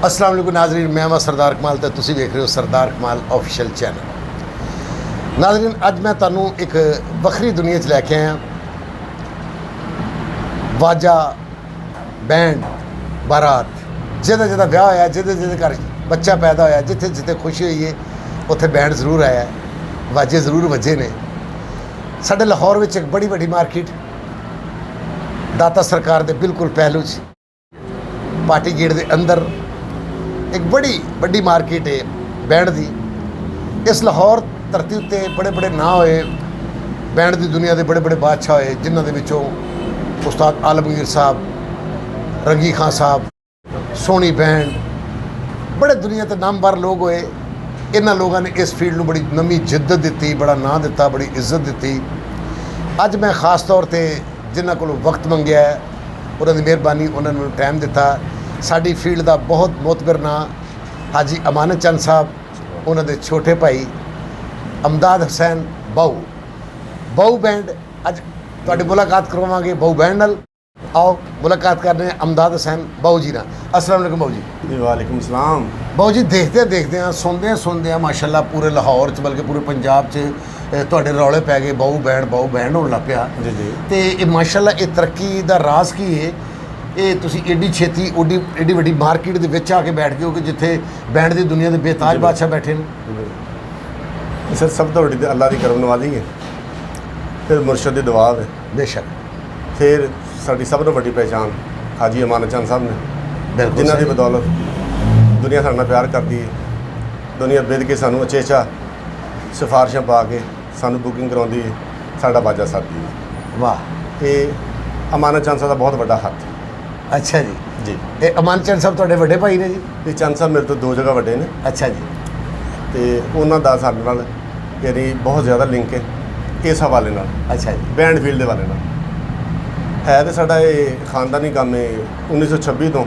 अस्सलाम वालेकुम नाज़रीन, मैं हाँ सरदार कमाल तो तुसी देख रहे हो सरदार कमाल ऑफिशियल चैनल। नाज़रीन, अज मैं तुहानू एक वक्री दुनिया च लैके आया। वाजा बैंड बारात जिहदा जिहदा ब्याह होया, जिहदे जिहदे घर बच्चा पैदा होया, जिथे जिथे खुशी हुई है उत्थे बैंड जरूर आया, वाजे जरूर वजे ने। साडे लाहौर विच एक बड़ी वड्डी मार्केट दाता सरकार दे बिल्कुल पहलू च पार्टी गेट दे अंदर एक बड़ी वड्डी मार्केट है बैंड दी। इस लाहौर धरती उत्ते बड़े बड़े नाँ होए, बैंड दी दुनिया के बड़े बड़े बादशाह होए, जिन्हां दे विचों उस्ताद आलमगीर साहब, रंगी खां साहब, सोनी बैंड, बड़े दुनिया के नामवर लोग होए। इन्हां लोगों ने इस फील्ड में बड़ी नवी जिद्दत दी, बड़ा नाँ दिता, बड़ी इज्जत दी। अज मैं खास तौर पर जिन्हां कोलों वक्त मंगया है, उन्होंने मेहरबानी, उन्होंने टाइम दिता। साडी फील्ड का बहुत मोतबर नाँ हाजी अमानत चंद साहब, उन्होंने छोटे भाई इमदाद हुसैन बहु बैंड। अज तुहाडी मुलाकात करवावांगे बहु बैंड नाल। आओ मुलाकात करने इमदाद हुसैन बहु जी नाल। अस्सलाम वालेकुम बहु जी। वालेकुम सलाम। बहु जी, देखते हैं सुनते माशाल्लाह पूरे लाहौर च बल्कि पूरे पंजाब च तुहाडे रौले पै गए, बहु बैंड होने लग पिया। जी जी। तो ये माशाल्लाह ये तरक्की का राज की है? ये तुसी एडी छेती एडी वड्डी मार्केट दे विच आके बैठ गए हो कि जिथे बैंड दी दुनिया दे बेताज बादशाह बैठे ने। सर सब तो वड्डी अल्लाह की करम नवाजी है, फिर मुर्शद की दुआ है बेशक, फिर साडी सब तो वड्डी पहचान हाजी अमानत चंद साहब ने, जिन्हां दी बदौलत दुनिया साडे नाल प्यार करती है। दुनिया बिद के सानू अचेचा सिफारिशां पा के सानू बुकिंग करवाउंदी है, साडा बाजा साथी है। वाह, ये अमानत चंद साहब का बहुत बड़ा हथ। अच्छा जी। जी। ये अमानत चंद साहब तुहाडे वड्डे भाई ने जी? ये चंद साहब मेरे तो दो जगह वड्डे ने। अच्छा जी। तो उन्हों का साडे नाल यानी बहुत ज़्यादा लिंक है इस हवाले नाल। अच्छा जी। बैंड फील्ड के हवाले नाल है तो साडा ये खानदानी काम है। 1926 तो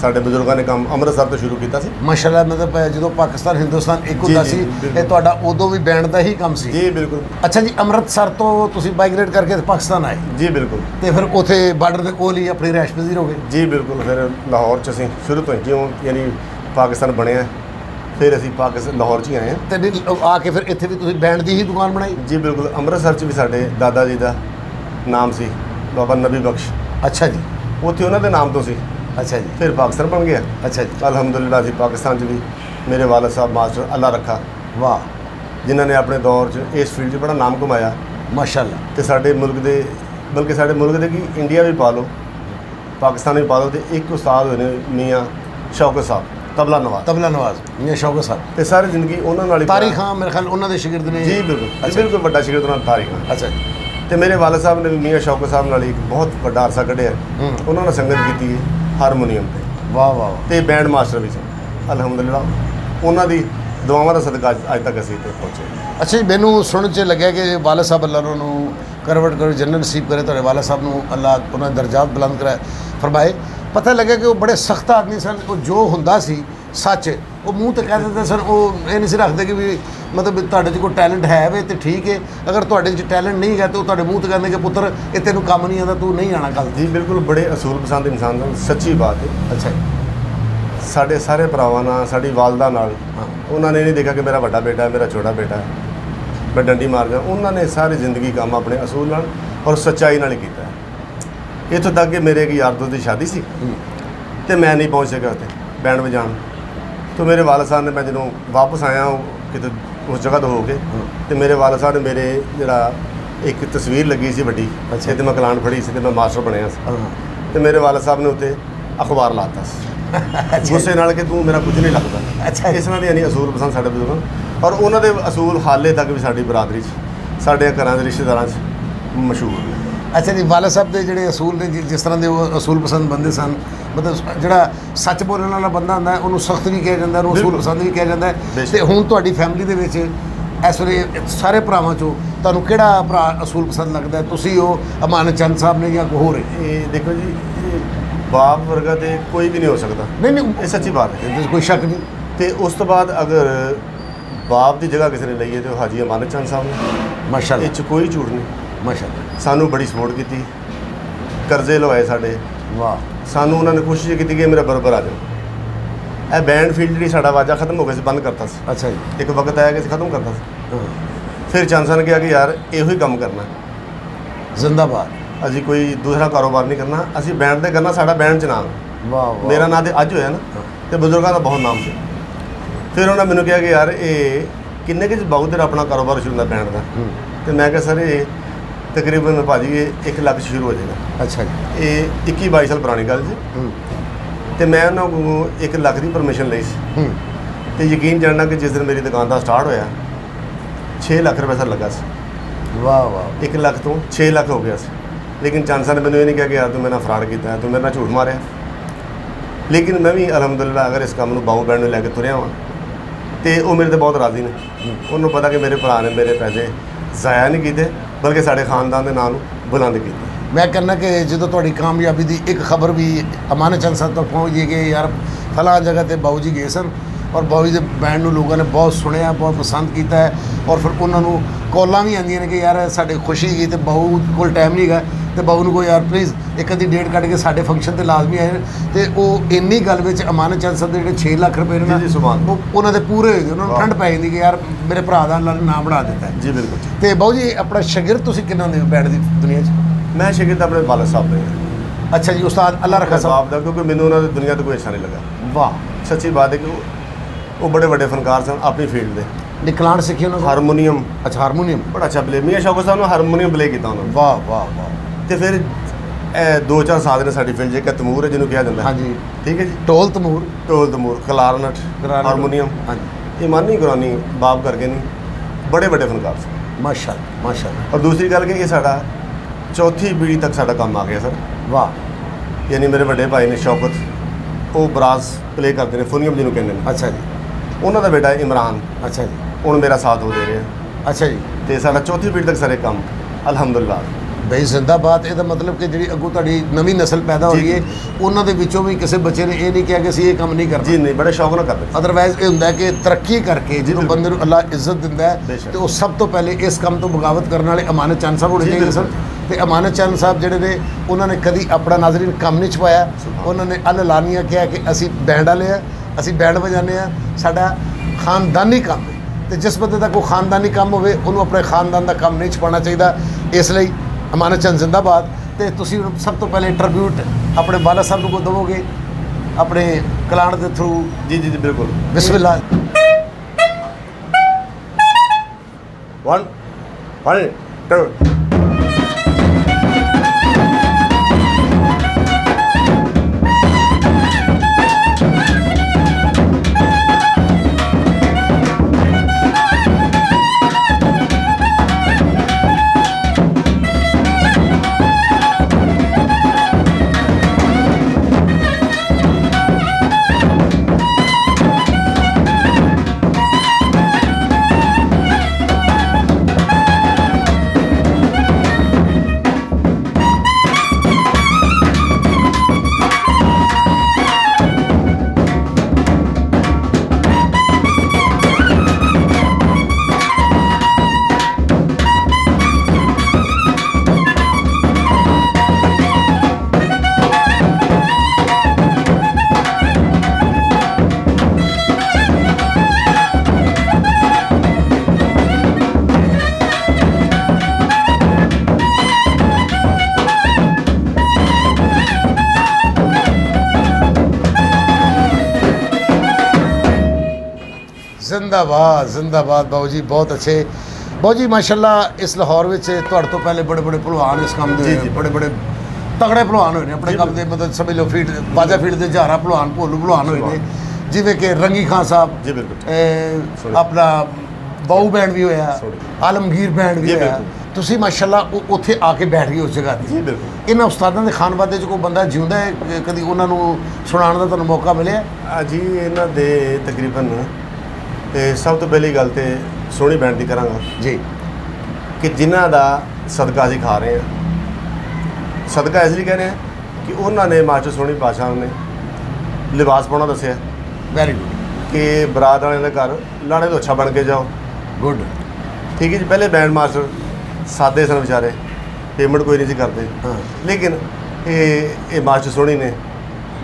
साडे बजुर्गों ने काम अमृतसर तो शुरू किया सी। माशाल्लाह, मतलब जो पाकिस्तान हिंदुस्तान एक होंदा सी, ये तुहाडा उदों भी बैंड का ही काम सी? जी बिल्कुल। अच्छा जी, अमृतसर तो तुसी माइग्रेट करके पाकिस्तान आए? जी बिल्कुल। तो फिर उत्थे बार्डर के कोल ही अपनी रैश पजीर हो गए? जी बिल्कुल। फिर लाहौर च असीं शुरू तो जियों यानी पाकिस्तान बनया, फिर असीं पाकिस्तान लाहौर च ही आए हैं। तो आके फिर इत्थे भी तुसी बैंड की ही दुकान बनाई? जी बिल्कुल। अमृतसर च भी साडे दादा जी का नाम सी बाबा नबी बख्श। अच्छा जी। उत्थे उन्होंने नाम तो सी। अच्छा जी। फिर पाकिस्तान बन गया। अच्छा जी। अलहमदुलिल्लाह असीं पाकिस्तान च भी मेरे वालद साहब मास्टर अल्लाह रखा, वाह, जिन्हों ने अपने दौर च इस फील्ड बड़ा नाम कमाया माशाल्लाह। तो साडे मुल्क दे बल्कि साडे मुल्क दे कि इंडिया भी पा लो, पाकिस्तान भी पा लो। तो एक उस्ताद होए ने मियाँ शौकत साहब, तबला नवाज मियाँ शौकत साहब। तो सारी जिंदगी उन्होंने नाल ही तारिक खां मेरे ख्याल उन्होंने शिगिर्द ने? जी बिल्कुल। बिल्कुल बड़ा शिगिर्द उन्होंने तारिक खां। अच्छा जी। तो मेरे वालद साहब ने भी मियाँ शौकत साहब नाल एक बहुत बड़ा अरसा कढ़िया। उन्होंने संगत की हारमोनीयम पर। वाह वाह। तो बैंड मास्टर भी सन अलहमदुलिल्लाह। उन्होंने दुआवां का सदका अज तक असीं इत्थे पहुँचे। अच्छा जी, मैनू सुन च लग्या कि वालद साहब अल्लाह उन्होंने करवट करे, जन्नत नसीब करे, तुहाडे वालद साहब नूं अल्लाह उन्होंने दर्जात बुलंद कराए फरमाए। पता लगे कि वो बड़े सख्त आदमी सन। वो जो हुंदा सी सच वो मूँह तो कह देते सन। वो ये नहीं सी रखते कि भी मतलब तुहाडे च कोई टैलेंट है वे तो ठीक है, अगर तुहाडे च टैलेंट नहीं है तो तुहाडे मूँह तो कहते कि पुत्र ये तेनों काम नहीं आता, तू नहीं आना कल। जी बिल्कुल। बड़े असूल पसंद इंसान सन, सच्ची बात है। अच्छा जी। साढ़े सारे भरावां नाल, साडी वालदा नाल उन्होंने नहीं देखा कि मेरा बड़ा बेटा है, मेरा छोटा बेटा है, मैं डंडी मार गया। उन्होंने सारी जिंदगी काम अपने असूल नाल और सच्चाई नाल किया है। इत्थों तक कि मेरे एक यार दोस्त की शादी सी तो मैं नहीं पहुँच सका उत्थे बैंड बजाण। तो मेरे वालद साहब ने, मैं जो वापस आया किते उस जगह तो हो के, तो मेरे वालद साहब ने मेरे जरा एक तस्वीर लगी सी वड्डी, अच्छे तो मैं कलान फड़ी सी, मैं मास्टर बनया। तो मेरे वालद साहब ने उत्ते अखबार लाता गुस्से नाल कि तू मेरा कुछ नहीं लगता। अच्छा। इस तरह के यानी असूल पसंद साडे बजुर्ग, और उन्होंने असूल हाले तक भी साडी बरादरी च, साडे घरां दे रिश्तेदारां च मशहूर ने। अच्छा जी, वालद साहब के जोड़े असूल ने, जिस तरह के वो असूल पसंद बंदे सन, मतलब जो सच बोलने वाला बंदा होंदा है उन्होंने सख्त भी कहा जाता है, असूल पसंद भी कहा जाता है। तो हुण तुहाडी फैमिली दे विच इस वेले सारे भरावां चों तुहानूं किहड़ा भरा असूल पसंद लगदा है? तुसीं हो, अमानत चंद साहब ने, या कोई होर है? ये देखो जी, बाप वर्गा तो कोई भी नहीं हो सकता। नहीं, ये सच्ची बात है, कोई शक नहीं। तो उस तो बाद अगर बाप की जगह किसी ने ली है तो हाजी अमानत चंद साहब ने। माशाल्लाह, इस कोई झूठ नहीं। माशाल्लाह। सानू बड़ी सपोर्ट की, कर्जे लवाए साडे। वाह। सानू उन्होंने कोशिश की कि मेरा बराबर आ जाओ। ਇਹ ਬੈਂਡ ਫੀਲਡ ਜਿਹੜੀ ਸਾਡਾ ਵਾਜਾ ਖਤਮ ਹੋ ਗਿਆ ਸੀ, ਬੰਦ ਕਰਤਾ ਸੀ। ਅੱਛਾ ਜੀ। ਇੱਕ ਵਕਤ ਆਇਆ ਕਿ ਅਸੀਂ ਖਤਮ ਕਰਤਾ ਸੀ। ਹਾਂ। ਫਿਰ ਚਾਂਸਾ ਨੇ ਕਿਹਾ ਕਿ ਯਾਰ ਇਹੋ ਹੀ ਕੰਮ ਕਰਨਾ, ਜ਼ਿੰਦਾਬਾਦ। ਅਸੀਂ ਕੋਈ ਦੂਸਰਾ ਕਾਰੋਬਾਰ ਨਹੀਂ ਕਰਨਾ, ਅਸੀਂ ਬੈਂਡ ਦੇ ਕਰਨਾ, ਸਾਡਾ ਬੈਂਡ 'ਚ ਨਾਮ ਹੈ। ਵਾਹ ਵਾਹ। ਮੇਰਾ ਨਾਂ ਤੇ ਅੱਜ ਹੋਇਆ ਨਾ, ਤੇ ਬਜ਼ੁਰਗਾਂ ਦਾ ਬਹੁਤ ਨਾਮ ਸੀ। ਫਿਰ ਉਹਨਾਂ ਮੈਨੂੰ ਕਿਹਾ ਕਿ ਯਾਰ ਇਹ ਕਿੰਨੇ ਕੁ ਬਾਊ ਤੇਰਾ ਆਪਣਾ ਕਾਰੋਬਾਰ ਸ਼ੁਰੂ ਹੁੰਦਾ ਬੈਂਡ ਦਾ? ਤੇ ਮੈਂ ਕਿਹਾ ਸਰ ਇਹ ਤਕਰੀਬਨ ਭਾਜੀ ਇਹ 1 ਲੱਖ ਸ਼ੁਰੂ ਹੋ ਜਾਏਗਾ। ਅੱਛਾ ਜੀ। ਇਹ 21-22 ਸਾਲ ਪੁਰਾਣੀ ਗੱਲ ਜੀ। ਤੇ ਮੈਂ ਉਹਨਾਂ ਕੋਲ 1 ਲੱਖ ਦੀ ਪਰਮਿਸ਼ਨ ਲਈ ਸੀ। ਤੇ ਯਕੀਨ ਜਾਣਨਾ ਕਿ ਜਿਸ ਦਿਨ ਮੇਰੀ ਦੁਕਾਨ ਦਾ ਸਟਾਰਟ ਹੋਇਆ 6 ਲੱਖ ਰੁਪਏ ਸਰ ਲੱਗਾ ਸੀ। ਵਾਹ ਵਾਹ। 1 ਲੱਖ ਤੋਂ 6 ਲੱਖ ਹੋ ਗਿਆ ਸੀ। ਲੇਕਿਨ ਚਾਂਸਾ ਨੇ ਮੈਨੂੰ ਇਹ ਨਹੀਂ ਕਿਹਾ ਕਿ ਯਾਰ ਤੂੰ ਮੇਰੇ ਨਾਲ ਫਰਾਡ ਕੀਤਾ, ਤੂੰ ਮੇਰੇ ਨਾਲ ਝੂਠ ਮਾਰਿਆ। ਲੇਕਿਨ ਮੈਂ ਵੀ ਅਲਹਮਦੁਲਿਲਾ ਅਗਰ ਇਸ ਕੰਮ ਨੂੰ ਬਾਊ ਬੈਂਡ ਨੂੰ ਲੈ ਕੇ ਤੁਰਿਆ ਵਾਂ, ਤੇ ਉਹ ਮੇਰੇ ਤੇ ਬਹੁਤ ਰਾਜ਼ੀ ਨੇ। ਉਹਨੂੰ ਪਤਾ ਕਿ ਮੇਰੇ ਭਰਾ ਨੇ ਮੇਰੇ ਪੈਸੇ ਜ਼ਾਇਆ ਨਹੀਂ ਕੀਤੇ, ਬਲਕਿ ਸਾਡੇ ਖਾਨਦਾਨ ਦੇ ਨਾਂ ਨੂੰ ਬੁਲੰਦ ਕੀਤਾ। ਮੈਂ ਕਹਿੰਦਾ ਕਿ ਜਦੋਂ ਤੁਹਾਡੀ ਕਾਮਯਾਬੀ ਦੀ ਇੱਕ ਖਬਰ ਵੀ ਅਮਾਨਤ ਚੰਦ ਸਾਹਿਬ ਤੱਕ ਪਹੁੰਚ ਗਈ ਕਿ ਯਾਰ ਫਲਾਂ ਜਗ੍ਹਾ ਤੇ ਬਾਊ ਜੀ ਗਏ ਸਨ ਔਰ ਬਾਊ ਜੀ ਦੇ ਬੈਂਡ ਨੂੰ ਲੋਕਾਂ ਨੇ ਬਹੁਤ ਸੁਣਿਆ, ਬਹੁਤ ਪਸੰਦ ਕੀਤਾ ਹੈ, ਔਰ ਫਿਰ ਉਹਨਾਂ ਨੂੰ ਕਾਲਾਂ ਵੀ ਆਉਂਦੀਆਂ ਨੇ ਕਿ ਯਾਰ ਸਾਡੇ ਖੁਸ਼ੀ ਗਈ ਤੇ ਬਾਊ ਕੋਲ ਟਾਈਮ ਨਹੀਂ ਹੈਗਾ, ਤੇ ਬਾਊ ਨੂੰ ਕੋਈ ਯਾਰ ਪਲੀਜ਼ ਇੱਕ ਅੱਧੀ ਡੇਟ ਕੱਢ ਕੇ ਸਾਡੇ ਫੰਕਸ਼ਨ ਤੇ ਲਾਜ਼ਮੀ ਆਏ। ਤੇ ਉਹ ਇੰਨੀ ਗੱਲ ਵਿੱਚ ਅਮਾਨਤ ਚੰਦ ਸਾਹਿਬ ਦੇ ਜਿਹੜੇ 6 ਲੱਖ ਰੁਪਏ ਨੇ ਜੀ ਸੁਭਾਨ, ਉਹ ਉਹਨਾਂ ਦੇ ਪੂਰੇ ਹੋਏ, ਉਹਨਾਂ ਨੂੰ ਠੰਡ ਪੈ ਜਾਂਦੀ ਕਿ ਯਾਰ ਮੇਰੇ ਭਰਾ ਦਾ ਅੱਲਾ ਨੇ ਨਾਮ ਬਣਾ ਦਿੱਤਾ ਹੈ। ਜੀ ਬਿਲਕੁਲ। ਤੇ ਬਾਊ ਜੀ ਆਪਣਾ ਸ਼ਾਗਿਰਦ ਤੁਸੀਂ ਕਿੰਨਾ ਦੇ ਬੈਂਡ ਦੀ ਦੁਨੀਆ 'ਚ? ਮੈਂ ਸ਼ਾਗਿਰਦ ਆਪਣੇ ਵਾਲਦ ਸਾਹਿਬ ਦੇ ਹਾਂ। ਅੱਛਾ ਜੀ। ਉਸਤਾਦ ਅੱਲਾ ਰੱਖਾ ਸਾਹਿਬ ਦਾ, ਕਿਉਂਕਿ ਮੈਨੂੰ ਉਹਨਾਂ ਦੀ ਦੁਨੀਆ ਤੋਂ ਕੋਈ ਅੱਛਾ ਨਹੀਂ ਲੱਗਾ। ਵਾਹ। ਸੱਚੀ ਬਾਤ ਹੈ ਕਿ ਉਹ ਬੜੇ ਵੱਡੇ ਫਨਕਾਰ ਸਨ ਆਪਣੀ ਫੀਲਡ ਦੇ। ਨਿਕਲਾਣ ਸਿੱਖੀ ਉਹਨਾਂ ਕੋਲ? ਹਾਰਮੋਨੀਅਮ। ਅੱਛਾ ਹਾਰਮੋਨੀਅਮ ਬੜਾ ਅੱਛਾ ਪਲੇ, ਮੀਆਂ ਸ਼ੌਕਤ ਸਾਹਿਬ ਨੂੰ ਹਾਰਮੋਨੀਅਮ ਪਲੇ ਕੀਤਾ ਉਹਨਾਂ ਨੇ। ਵਾਹ ਵਾਹ ਵਾਹ। ਤੇ ਫਿਰ ਇਹ 2-4 ਸਾਲ ਨੇ ਸਾਡੀ ਫੀਲਡ 'ਚ ਇੱਕ ਤਮੂਰ ਹੈ ਜਿਹਨੂੰ ਕਿਹਾ ਜਾਂਦਾ। ਹਾਂਜੀ ਠੀਕ ਹੈ ਜੀ। ਢੋਲ ਤਮੂਰ, ਢੋਲ ਤਮੂਰ, ਕਲਾਰਨਟ, ਹਾਰਮੋਨੀਅਮ। ਹਾਂਜੀ। ਇਮਾਨੀ ਗੁਰਾਨੀ ਬਾਪ ਕਰਕੇ ਨਹੀਂ, ਬੜੇ ਵੱਡੇ ਫਨਕਾਰ ਸਨ। ਮਾਸ਼ਾਅੱਲਾ ਮਾਸ਼ਾਅੱਲਾ। ਔਰ ਦੂਸਰੀ ਗੱਲ ਕਿ ਇਹ ਸਾਡਾ ਚੌਥੀ ਪੀੜ੍ਹੀ ਤੱਕ ਸਾਡਾ ਕੰਮ ਆ ਗਿਆ ਸਰ। ਵਾਹ। ਯਾਨੀ ਮੇਰੇ ਵੱਡੇ ਭਾਈ ਨੇ ਸ਼ੌਕਤ, ਉਹ ਬਰਾਸ ਪਲੇ ਕਰਦੇ ਨੇ, ਫੋਨੀਅਮ ਜਿਹਨੂੰ ਕਹਿੰਦੇ ਨੇ। ਅੱਛਾ ਜੀ। ਉਹਨਾਂ ਦਾ ਬੇਟਾ ਇਮਰਾਨ, ਅੱਛਾ ਜੀ। ਹੁਣ ਮੇਰਾ ਸਾਥ ਉਹ ਦੇ ਰਿਹਾ। ਅੱਛਾ ਜੀ। ਤੇ ਸਾਡਾ ਚੌਥੀ ਪੀੜ੍ਹੀ ਤੱਕ ਸਾਰੇ ਕੰਮ ਅਲਹਮਦੁਲਿਲਾ। ਬਈ ਜ਼ਿੰਦਾਬਾਦ। ਇਹਦਾ ਮਤਲਬ ਕਿ ਜਿਹੜੀ ਅੱਗੋਂ ਤੁਹਾਡੀ ਨਵੀਂ ਨਸਲ ਪੈਦਾ ਹੋ ਰਹੀ ਹੈ ਉਹਨਾਂ ਦੇ ਵਿੱਚੋਂ ਵੀ ਕਿਸੇ ਬੱਚੇ ਨੇ ਇਹ ਨਹੀਂ ਕਿਹਾ ਕਿ ਅਸੀਂ ਇਹ ਕੰਮ ਨਹੀਂ ਕਰਨਾ। ਜੀ ਨਹੀਂ, ਬੜੇ ਸ਼ੌਕ ਨਾਲ ਕਰਦੇ। ਅਦਰਵਾਈਜ਼ ਇਹ ਹੁੰਦਾ ਕਿ ਤਰੱਕੀ ਕਰਕੇ ਜਦੋਂ ਬੰਦੇ ਨੂੰ ਅੱਲਾ ਇੱਜ਼ਤ ਦਿੰਦਾ ਹੈ ਤੇ ਉਹ ਸਭ ਤੋਂ ਪਹਿਲੇ ਇਸ ਕੰਮ ਤੋਂ ਬਗਾਵਤ ਕਰਨ ਵਾਲੇ ਅਮਾਨਤ ਚੰਦ ਸਾਹਿਬ ਹੋਣੇ ਚਾਹੀਦੇ ਸਨ। ਤੇ ਅਮਾਨਤ ਚੰਦ ਸਾਹਿਬ ਜਿਹੜੇ ਨੇ ਉਹਨਾਂ ਨੇ ਕਦੀ ਆਪਣਾ ਨਾਜ਼ਰੀਨ ਕੰਮ ਨਹੀਂ ਛੁਪਾਇਆ। ਉਹਨਾਂ ਨੇ ਅਲਾਨੀਆ ਕਿਹਾ ਕਿ ਅਸੀਂ ਬੈਂਡ ਵਾਲੇ ਆ, ਅਸੀਂ ਬੈਂਡ ਵਜਾਉਂਦੇ ਆ, ਸਾਡਾ ਖਾਨਦਾਨੀ ਕੰਮ ਹੈ। ਤੇ ਜਿਸ ਬੰਦੇ ਦਾ ਕੋਈ ਖਾਨਦਾਨੀ ਕੰਮ ਹੋਵੇ ਉਹਨੂੰ ਆਪਣੇ ਖਾਨਦਾਨ ਦਾ ਕੰਮ ਨਹੀਂ ਛੁਪਾਉਣਾ ਚਾਹੀਦਾ। ਇਸ ਲਈ ਅਮਾਨਤ ਚੰਦ ਜ਼ਿੰਦਾਬਾਦ। ਤੇ ਤੁਸੀਂ ਸਭ ਤੋਂ ਪਹਿਲੇ ਟ੍ਰਿਬਿਊਟ ਆਪਣੇ ਵਾਲਾ ਸਾਹਿਬ ਨੂੰ ਕੋ ਦੇਵੋਗੇ ਆਪਣੇ ਕਲਾਣ ਦੇ ਥਰੂ? ਜੀ ਜੀ ਜੀ ਬਿਲਕੁਲ। ਬਿਸਮਿਲ੍ਲਾ। 1 2 ਜ਼ਿੰਦਾਬਾਦ ਜ਼ਿੰਦਾਬਾਦ ਬਾਊ ਜੀ। ਬਹੁਤ ਅੱਛੇ ਬਾਊ ਜੀ ਮਾਸ਼ਾਅੱਲਾ। ਇਸ ਲਾਹੌਰ ਵਿੱਚ ਤੁਹਾਡੇ ਤੋਂ ਪਹਿਲੇ ਬੜੇ ਬੜੇ ਭਲਵਾਨ ਇਸ ਕੰਮ ਦੇ ਹੋਏ, ਬੜੇ ਬੜੇ ਤਗੜੇ ਭਲਵਾਨ ਹੋਏ ਨੇ ਆਪਣੇ ਕੰਮ ਦੇ। ਮਤਲਬ ਸਮਝ ਲਓ ਫੀਲਡ ਬਾਜਾ ਫੀਲਡ ਦੇ ਹਜ਼ਾਰਾਂ ਭਲਵਾਨ ਭੋਲੂ ਭਲਵਾਨ ਹੋਏ ਨੇ, ਜਿਵੇਂ ਕਿ ਰੰਗੀ ਖਾਨ ਸਾਹਿਬ ਜੀ ਬਿਲਕੁਲ, ਆਪਣਾ ਬਾਊ ਬੈਂਡ ਵੀ ਹੋਇਆ, ਆਲਮਗੀਰ ਬੈਂਡ ਵੀ ਹੋਇਆ। ਤੁਸੀਂ ਮਾਸ਼ਾਅੱਲਾ ਉੱਥੇ ਆ ਕੇ ਬੈਠ ਗਏ ਉਸ ਜਗ੍ਹਾ 'ਤੇ। ਜੀ ਬਿਲਕੁਲ। ਇਹਨਾਂ ਉਸਤਾਦਾਂ ਦੇ ਖਾਨਵਾਦੇ 'ਚ ਕੋਈ ਬੰਦਾ ਜਿਉਂਦਾ ਹੈ, ਕਦੀ ਉਹਨਾਂ ਨੂੰ ਸੁਣਾਉਣ ਦਾ ਤੁਹਾਨੂੰ ਮੌਕਾ ਮਿਲਿਆ? ਜੀ ਇਹਨਾਂ ਦੇ ਤਕਰੀਬਨ ਤੇ ਸਭ ਤੋਂ ਪਹਿਲੀ ਗੱਲ ਤੇ ਸੋਹਣੀ ਬੈਂਡ ਦੀ ਕਰਾਂਗਾ ਜੀ ਕਿ ਜਿਨ੍ਹਾਂ ਦਾ ਸਦਕਾ ਅਸੀਂ ਖਾ ਰਹੇ ਹਾਂ। ਸਦਕਾ ਇਸ ਲਈ ਕਹਿ ਰਹੇ ਹਾਂ ਕਿ ਉਹਨਾਂ ਨੇ ਮਾਸਟਰ ਸੋਹਣੀ ਪਾਤਸ਼ਾਹ ਨੇ ਲਿਬਾਸ ਪਾਉਣਾ ਦੱਸਿਆ। Very good. ਕਿ ਬਰਾਤ ਵਾਲਿਆਂ ਦੇ ਘਰ ਲਾੜੇ ਤੋਂ ਅੱਛਾ ਬਣ ਕੇ ਜਾਓ। ਗੁੱਡ। ਠੀਕ ਹੈ ਜੀ। ਪਹਿਲੇ ਬੈਂਡ ਮਾਸਟਰ ਸਾਦੇ ਸਨ ਵਿਚਾਰੇ, ਪੇਮੈਂਟ ਕੋਈ ਨਹੀਂ ਸੀ ਕਰਦੇ। ਹਾਂ। ਲੇਕਿਨ ਇਹ ਮਾਸਟਰ ਸੋਹਣੀ ਨੇ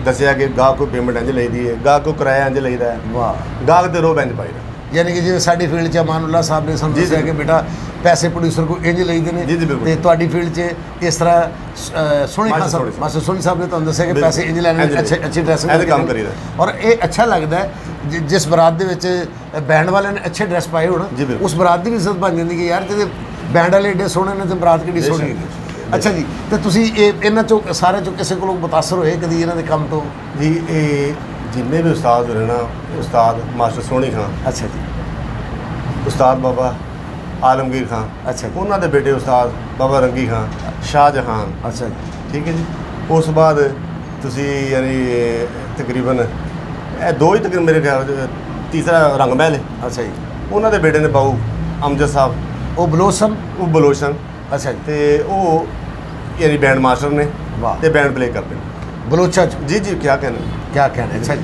ਦੱਸਿਆ ਕਿ ਗਾਹਕ ਕੋਈ ਪੇਮੈਂਟ ਇੰਝ ਲਈਦੀ ਹੈ, ਗਾਹਕ ਕੋ ਕਿਰਾਇਆ ਇੰਝ ਲਈਦਾ ਹੈ, ਵਾਹ। ਗਾਹਕ ਦੇ ਰੋਬ ਇੰਝ ਪਾਈਦਾ। ਯਾਨੀ ਕਿ ਜਿਵੇਂ ਸਾਡੀ ਫੀਲਡ 'ਚ ਅਮਾਨੁੱਲਾ ਸਾਹਿਬ ਨੇ ਸਾਨੂੰ ਜੀ, ਦੱਸਿਆ ਜੀ। ਕਿ ਬੇਟਾ ਪੈਸੇ ਪ੍ਰੋਡਿਊਸਰ ਕੋ ਇੰਝ ਲਈਦੇ ਨੇ, ਜੀ, ਜੀ, ਬਿਲਕੁਲ। ਤੇ ਤੁਹਾਡੀ ਫੀਲਡ 'ਚ ਇਸ ਤਰ੍ਹਾਂ ਸੋਹਣੀ ਖਾਨ ਸਾਹਿਬ, ਮਾਸਟਰ ਸੋਹਣੀ ਸਾਹਿਬ ਨੇ ਤੁਹਾਨੂੰ ਦੱਸਿਆ ਕਿ ਪੈਸੇ ਇੰਝ ਲੈਣੇ ਨੇ, ਅੱਛੀ ਡਰੈਸਿੰਗ ਇਹਦੇ ਕੰਮ ਕਰੀਦਾ। ਔਰ ਇਹ ਅੱਛਾ ਲੱਗਦਾ ਹੈ ਜਿਸ ਬਰਾਤ ਦੇ ਵਿੱਚ ਬੈਂਡ ਵਾਲਿਆਂ ਨੇ ਅੱਛੇ ਡਰੈਸ ਪਾਏ ਹੋਣ, ਜੀ, ਬਿਲਕੁਲ। ਉਸ ਬਰਾਤ ਦੀ ਵੀ ਇੱਜ਼ਤ ਬਣ ਜਾਂਦੀ ਕਿ ਯਾਰ ਜਿਹਦੇ ਬੈਂਡ ਵਾਲੇ ਏਡੇ ਸੋਹਣੇ ਨੇ ਤੇ ਬਰਾਤ ਕਿੱਡੀ ਸੋਹਣੀ ਹੈ। ਅੱਛਾ ਜੀ, ਤੇ ਤੁਸੀਂ ਇਹਨਾਂ ਚੋਂ ਸਾਰੇ ਚੋਂ ਕਿਸੇ ਕੋਲੋਂ ਮੁਤਾਸਰ ਹੋਏ ਕਦੀ ਇਹਨਾਂ ਦੇ ਕੰਮ ਤੋਂ? ਜੀ ਇਹ ਜਿੰਨੇ ਵੀ ਉਸਤਾਦ ਹੋਏ ਨਾ, ਉਸਤਾਦ ਮਾਸਟਰ ਸੋਹਣੀ ਖਾਨ, ਅੱਛਾ ਜੀ, ਉਸਤਾਦ ਬਾਬਾ ਆਲਮਗੀਰ ਖਾਨ, ਅੱਛਾ ਜੀ, ਉਹਨਾਂ ਦੇ ਬੇਟੇ ਉਸਤਾਦ ਬਾਬਾ ਰੰਗੀ ਖਾਨ, ਸ਼ਾਹਜਹਾਨ, ਅੱਛਾ ਜੀ, ਠੀਕ ਹੈ ਜੀ। ਉਸ ਤੋਂ ਬਾਅਦ ਤੁਸੀਂ ਯਾਨੀ ਤਕਰੀਬਨ ਇਹ ਦੋ ਹੀ ਤਕਰੀਬਨ ਮੇਰੇ ਖਿਆਲ 'ਚ, ਤੀਸਰਾ ਰੰਗ ਮਹਿਲ ਹੈ, ਅੱਛਾ ਜੀ, ਉਹਨਾਂ ਦੇ ਬੇਟੇ ਨੇ ਬਾਊ ਅਮਜਦ ਸਾਹਿਬ, ਉਹ ਬਲੋਸਮ, ਉਹ ਬਲੋਸ਼ਨ, ਅੱਛਾ ਜੀ, ਤੇ ਉਹ ਯਾਨੀ ਬੈਂਡ ਮਾਸਟਰ ਨੇ ਵਾਹ। ਤੇ ਬੈਂਡ ਪਲੇ ਕਰਦੇ ਨੇ ਬਲੋਚਾ ਚ ਜੀ। ਜੀ ਕਿਆ ਕਹਿਣਾ। ਕਿਆ ਕਹਿਣਾ, ਅੱਛਾ ਜੀ।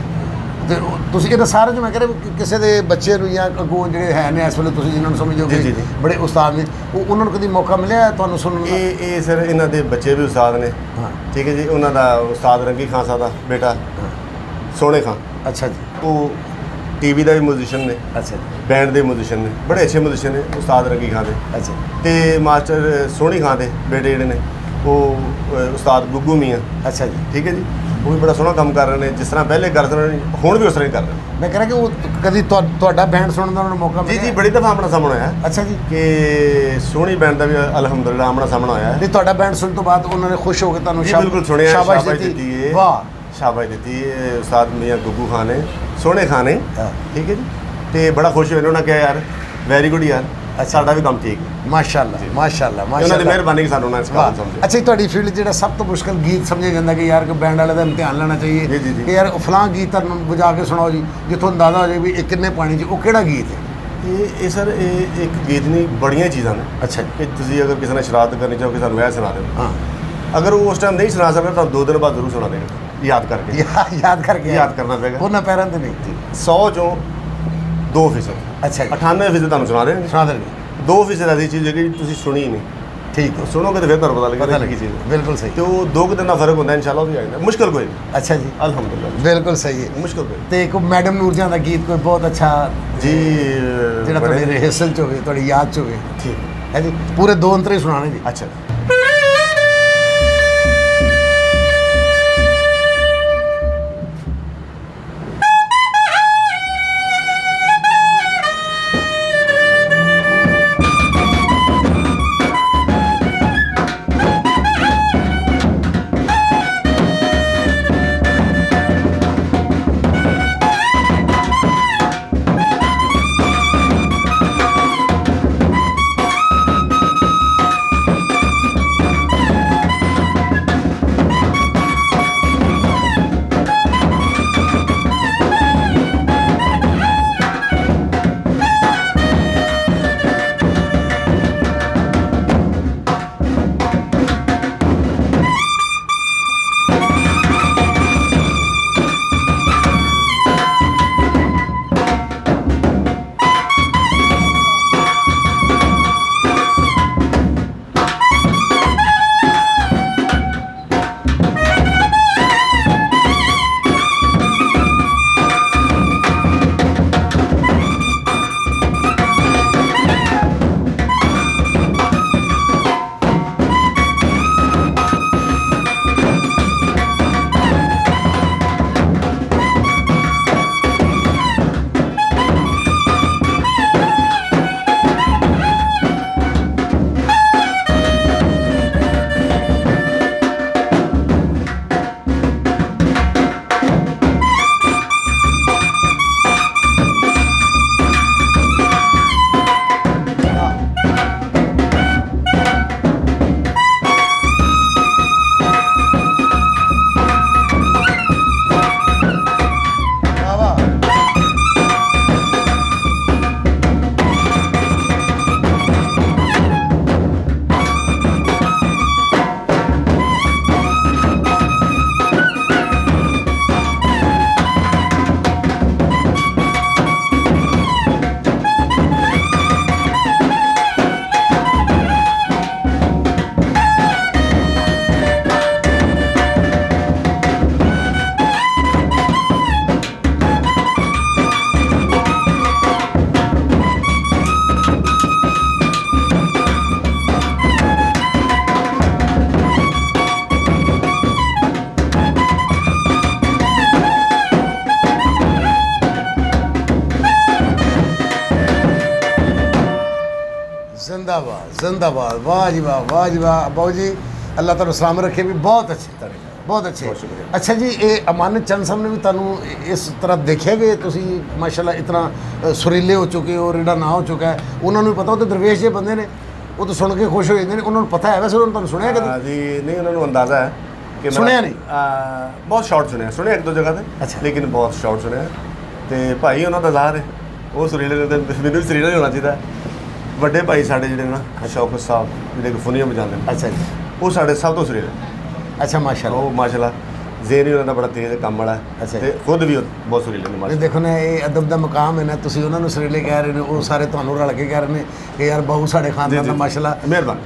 ਤੇ ਤੁਸੀਂ ਇਹਦਾ ਸਾਰਾ ਜੋ ਮੈਂ ਕਹਿ ਰਿਹਾ ਕਿਸੇ ਦੇ ਬੱਚੇ ਨੂੰ ਜਾਂ ਅੱਗੋਂ ਜਿਹੜੇ ਹੈ ਨੇ ਇਸ ਵੇਲੇ ਤੁਸੀਂ ਜਿਨ੍ਹਾਂ ਨੂੰ ਸਮਝੋ ਜੀ, ਜੀ, ਕਿ ਜੀ। ਬੜੇ ਉਸਤਾਦ ਨੇ, ਉਹਨਾਂ ਨੂੰ ਕਦੀ ਮੌਕਾ ਮਿਲਿਆ ਤੁਹਾਨੂੰ ਸੁਣਨ ਦਾ? ਇਹ ਸਰ ਇਹਨਾਂ ਦੇ ਬੱਚੇ ਵੀ ਉਸਤਾਦ ਨੇ, ਹਾਂ, ਠੀਕ ਹੈ ਜੀ। ਉਹਨਾਂ ਦਾ ਉਸਤਾਦ ਰੰਗੀ ਖਾਨ ਸਾਹਿਬ ਦਾ ਬੇਟਾ ਸੋਹਣੇ ਖਾਨ, ਅੱਛਾ ਜੀ, ਉਹ ਟੀਵੀ ਦਾ ਵੀ ਮਿਊਜ਼ੀਸ਼ੀਅਨ ਨੇ, ਅੱਛਾ ਜੀ, ਬੈਂਡ ਦੇ ਮਿਊਜ਼ੀਸ਼ੀਅਨ ਨੇ, ਬੜੇ ਅੱਛੇ ਮਿਊਜ਼ੀਸ਼ੀਅਨ ਨੇ ਉਸਤਾਦ ਰੰਗੀ ਖਾਨ ਦੇ। ਅੱਛਾ ਤੇ ਮਾਸਟਰ ਸੋਹਣੀ ਖਾਨ ਦੇ ਬੇਟੇ ਜਿਹੜੇ ਨੇ ਉਹ ਉਸਤਾਦ ਗੁੱਗੂ ਮੀਆਂ, ਅੱਛਾ ਜੀ। ਠੀਕ ਹੈ ਜੀ। ਉਹ ਵੀ ਬੜਾ ਸੋਹਣਾ ਕੰਮ ਕਰ ਰਹੇ ਨੇ, ਜਿਸ ਤਰ੍ਹਾਂ ਪਹਿਲੇ ਕਰਦੇ ਰਹੇ ਨੇ ਹੁਣ ਵੀ ਉਸ ਤਰ੍ਹਾਂ ਹੀ ਕਰ ਰਹੇ ਨੇ। ਮੈਂ ਕਹਿ ਰਿਹਾ ਕਿ ਉਹ ਕਦੀ ਤੁਹਾਡਾ ਬੈਂਡ ਸੁਣਨ ਦਾ ਉਹਨਾਂ ਨੂੰ ਮੌਕਾ ਜੀ ਮਿਲਿਆ? ਜੀ, ਬੜੀ ਦਫਾ ਆਪਣਾ ਸਾਹਮਣਾ ਹੋਇਆ ਅੱਛਾ ਜੀ, ਕਿ ਸੋਹਣੀ ਬੈਂਡ ਦਾ ਵੀ ਅਲਹਮਦੁਲਿਲਾ ਆਪਣਾ ਸਾਹਮਣਾ ਹੋਇਆ ਹੈ। ਨਹੀਂ ਤੁਹਾਡਾ ਬੈਂਡ ਸੁਣਨ ਤੋਂ ਬਾਅਦ ਉਹਨਾਂ ਨੇ ਖੁਸ਼ ਹੋ ਕੇ ਤੁਹਾਨੂੰ ਜੀ ਬਿਲਕੁਲ ਸੁਣਿਆ, ਸ਼ਾਬਾਸ਼ ਦਿੱਤੀ ਦਿੱਤੀ? ਹੈ, ਵਾਹ, ਸ਼ਾਬਾਸ਼ ਦਿੱਤੀ ਹੈ। ਉਸਤਾਦ ਮੀਆਂ ਗੁੱਗੂ ਖਾਨ ਨੇ, ਸੋਹਣੇ ਖਾਨ ਨੇ, ਹਾਂ, ਠੀਕ ਹੈ ਜੀ। ਤੇ ਬੜਾ ਖੁਸ਼ ਹੋਏ ਨੇ, ਉਹਨਾਂ ਕਿਹਾ ਯਾਰ ਵੈਰੀ ਗੁੱਡ ਯਾਰ, ਸਾਡਾ ਵੀ ਕੰਮ ਠੀਕ ਹੈ। ਮਾਸ਼ਾਅੱਲਾ, ਮਾਸ਼ਾਅੱਲਾ, ਉਹਨਾਂ ਦੀ ਮਾਸ਼ਾਅੱਲਾ, ਮਿਹਰਬਾਨੀ ਕਿ ਸਾਨੂੰ ਉਹਨਾਂ ਇਸ ਕਾਬਲ ਸਮਝੇ। ਅੱਛਾ ਜੀ, ਤੁਹਾਡੀ ਫੀਲਡ ਜਿਹੜਾ ਸਭ ਤੋਂ ਮੁਸ਼ਕਲ ਗੀਤ ਸਮਝਿਆ ਜਾਂਦਾ ਕਿ ਯਾਰ ਕਿ ਬੈਂਡ ਵਾਲੇ ਦਾ ਇਮਤਿਹਾਨ ਲੈਣਾ ਜੀ, ਜੀ, ਚਾਹੀਏ ਜੀ। ਕਿ ਯਾਰ ਫਲਾਂ ਗੀਤ ਤੁਹਾਨੂੰ ਵਜਾ ਕੇ ਸੁਣਾਓ ਜੀ, ਜਿੱਥੋਂ ਅੰਦਾਜ਼ਾ ਹੋ ਜਾਏ ਵੀ ਇਹ ਕਿੰਨੇ ਪਾਣੀ 'ਚ, ਉਹ ਕਿਹੜਾ ਗੀਤ ਹੈ? ਇਹ ਸਰ ਇਹ ਇੱਕ ਗੀਤ ਨਹੀਂ, ਬੜੀਆਂ ਚੀਜ਼ਾਂ ਨੇ। ਅੱਛਾ ਜੀ, ਕਿ ਤੁਸੀਂ ਅਗਰ ਕਿਸੇ ਨੇ ਸ਼ਰਾਰਤ ਕਰਨੀ ਚਾਹੋ ਕਿ ਸਾਨੂੰ ਇਹ ਸੁਣਾ ਦਿਓ, ਹਾਂ, ਅਗਰ ਉਹ ਉਸ ਟਾਈਮ ਨਹੀਂ ਸੁਣਾ ਸਕਦਾ ਤਾਂ 2 ਦਿਨ ਬਾਅਦ ਜ਼ਰੂਰ ਸੁਣਾ ਦੇਗਾ, ਯਾਦ ਕਰਕੇ। ਯਾਦ ਕਰਕੇ ਯਾਦ ਕਰਨਾ ਪਏਗਾ। ਉਹਨਾਂ ਪੈਰਾਂ ਤੇ ਨਹੀਂ? 100 ਚੋਂ 2%, ਅੱਛਾ ਜੀ, 98% ਤੁਹਾਨੂੰ ਸੁਣਾ ਦੇਣਗੇ। ਸੁਣਾ ਦੇਣਗੇ, 2% ਐਸੀ ਚੀਜ਼ ਹੈ ਕਿ ਤੁਸੀਂ ਸੁਣੀ ਹੀ ਨਹੀਂ, ਠੀਕ ਹੈ, ਸੁਣੋਗੇ ਤਾਂ ਫਿਰ ਤੁਹਾਨੂੰ ਪਤਾ ਪਤਾ ਲੱਗੇਗਾ ਕੀ ਲੱਗੇ, ਚੀਜ਼ ਹੈ। ਬਿਲਕੁਲ ਸਹੀ। ਤੇ ਉਹ 2 ਦਿਨ ਦਾ ਫਰਕ ਹੁੰਦਾ, ਇਨਸ਼ਾਅੱਲਾ ਉਹ ਵੀ ਆ ਜਾਂਦਾ। ਮੁਸ਼ਕਲ ਕੋਈ ਨਹੀਂ, ਅੱਛਾ ਜੀ, ਅਲਹਮਦੁਲਿਲਾ, ਬਿਲਕੁਲ ਸਹੀ ਹੈ। ਮੁਸ਼ਕਲ ਕੋਈ ਤੇ ਇੱਕ ਮੈਡਮ ਨੂਰਜਹਾਂ ਦਾ ਗੀਤ ਕੋਈ ਬਹੁਤ ਅੱਛਾ ਜੀ, ਜਿਹੜਾ ਤੁਹਾਡੇ ਰਿਹਰਸਲ 'ਚ ਹੋਵੇ, ਤੁਹਾਡੀ ਯਾਦ 'ਚ ਹੋਵੇ, ਠੀਕ ਹੈ ਜੀ, ਪੂਰੇ 2 ਅੰਤਰੇ ਸੁਣਾਣੇ ਜੀ। ਅੱਛਾ। जिंदाबाद जिंदाबाद, वाह जी वाह, वाह जी वाह। बाबू जी अल्लाह तुहानू सलामत रखे भी, बहुत अच्छे बहुत अच्छे। बहुत शुक्रिया। अच्छा जी, ये अमानत चंद साहब ने भी तुहानू इस तरह देखिया कि तुसी माशाल्लाह इतना सुरीले हो चुके हो, रेड़ा ना हो चुका है, उन्होंने भी पता हो तो दरवेश जे बंदे ने वो तो सुन के खुश हो जाते हैं, उन्होंने पता है वैसे उन्होंने तुहानू सुनिया कभी? जी नहीं, उन्होंने अंदाज़ा है कि सुनिया नहीं? बहुत शॉर्ट सुने एक दो जगह ਤੇ, अच्छा। लेकिन बहुत शॉर्ट सुने ਤੇ ਭਾਈ ਉਹਨਾਂ ਦਾ ਜ਼ਾਹਰ ਹੈ ਉਹ ਸੁਰੀਲੇ ਨੇ, ਤੇ ਮੈਨੂੰ ਵੀ ਸੁਰੀਲਾ ਹੀ ਹੋਣਾ ਚਾਹੀਦਾ। ਵੱਡੇ ਭਾਈ ਸਾਡੇ ਜਿਹੜੇ ਨਾ ਸ਼ੌਕਤ ਸਾਹਿਬ ਜਿਹੜੇ ਗਫੁਨੀਆਂ ਵਜਾਉਂਦੇ ਨੇ, अच्छा जी, ਉਹ ਸਾਡੇ ਸਭ ਤੋਂ ਸੁਰੀਲੇ। अच्छा माशाल्लाह। ਉਹ ਮਾਸ਼ਾਅੱਲਾ ਜ਼ੇਨ ਹੀ ਉਹਨਾਂ ਦਾ ਬੜਾ ਤੇਜ਼ ਹੈ, ਕੰਮ ਵਾਲਾ ਅੱਛਾ। ਤੇ ਖੁਦ ਵੀ ਉਹ ਬਹੁਤ ਸੁਰੀਲੇ ਨੇ ਇਹ ਮਾਸ਼ਾਅੱਲਾ। ਦੇਖੋ ਨਾ, ਇਹ ਅਦਬ ਦਾ ਮੁਕਾਮ ਹੈ ਨਾ, ਤੁਸੀਂ ਉਹਨਾਂ ਨੂੰ ਸੁਰੀਲੇ ਕਹਿ ਰਹੇ ਨੇ, ਉਹ ਸਾਰੇ ਤੁਹਾਨੂੰ ਰਲ ਕੇ ਕਹਿ ਰਹੇ ਨੇ ਕਿ ਯਾਰ ਬਹੂ ਸਾਡੇ ਖਾਨਦਾਨ ਦਾ ਮਾਸ਼ਾਅੱਲਾ ਮਿਹਰਬਾਨੀ।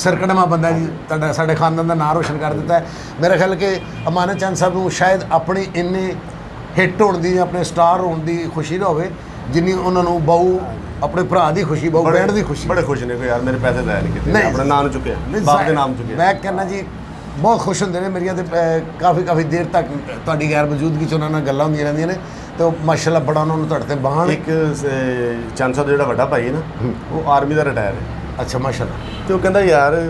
ਸਰਕੜਮਾ ਬੰਦਾ ਜੀ, ਤੁਹਾਡਾ ਸਾਡੇ ਖਾਨਦਾਨ ਦਾ ਨਾਂ ਰੋਸ਼ਨ ਕਰ ਦਿੱਤਾ ਹੈ। ਮੇਰਾ ਖਿਆਲ ਕਿ ਅਮਾਨਤ ਚੰਦ ਸਾਹਿਬ ਨੂੰ ਸ਼ਾਇਦ ਆਪਣੀ ਇੰਨੇ ਹਿੱਟ ਹੋਣ ਦੀ, ਆਪਣੇ ਸਟਾਰ ਹੋਣ ਦੀ ਖੁਸ਼ੀ ਨਾ ਹੋਵੇ ਜਿੰਨੀ ਉਹਨਾਂ ਨੂੰ ਬਹੂ ਆਪਣੇ ਭਰਾ ਦੀ ਖੁਸ਼ੀ, ਬਹੂ ਬੈਂਡ ਦੀ ਖੁਸ਼ੀ। ਬੜੇ ਖੁਸ਼ ਨੇ ਕਿ ਯਾਰ ਮੇਰੇ ਪੈਸੇ ਲਾਇਆ ਨਹੀਂ ਕਿਤੇ, ਨਹੀਂ। ਆਪਣਾ ਨਾਮ ਚੁੱਕਿਆ, ਬਾਪ ਦੇ ਨਾਮ ਚੁੱਕਿਆ। ਮੈਂ ਕਹਿੰਦਾ ਜੀ ਬਹੁਤ ਖੁਸ਼ ਹੁੰਦੇ ਨੇ ਮੇਰੀਆਂ, ਤੇ ਕਾਫੀ ਦੇਰ ਤੱਕ ਤੁਹਾਡੀ ਗੈਰ ਮੌਜੂਦਗੀ 'ਚ ਉਹਨਾਂ ਨਾਲ ਗੱਲਾਂ ਹੁੰਦੀਆਂ ਰਹਿੰਦੀਆਂ ਨੇ, ਤੇ ਉਹ ਮਾਸ਼ਾਅੱਲਾ ਬੜਾ ਉਹਨਾਂ ਨੂੰ ਤੁਹਾਡੇ ਤੇ ਬਾਣ। ਇੱਕ ਚੰਦ ਸਾਹਿਬ ਦਾ ਜਿਹੜਾ ਵੱਡਾ ਭਾਈ ਹੈ ਨਾ, ਉਹ ਆਰਮੀ ਦਾ ਰਿਟਾਇਰ ਹੈ। ਅੱਛਾ ਮਾਸ਼ਾਅੱਲਾ। ਤੇ ਉਹ ਕਹਿੰਦਾ ਯਾਰ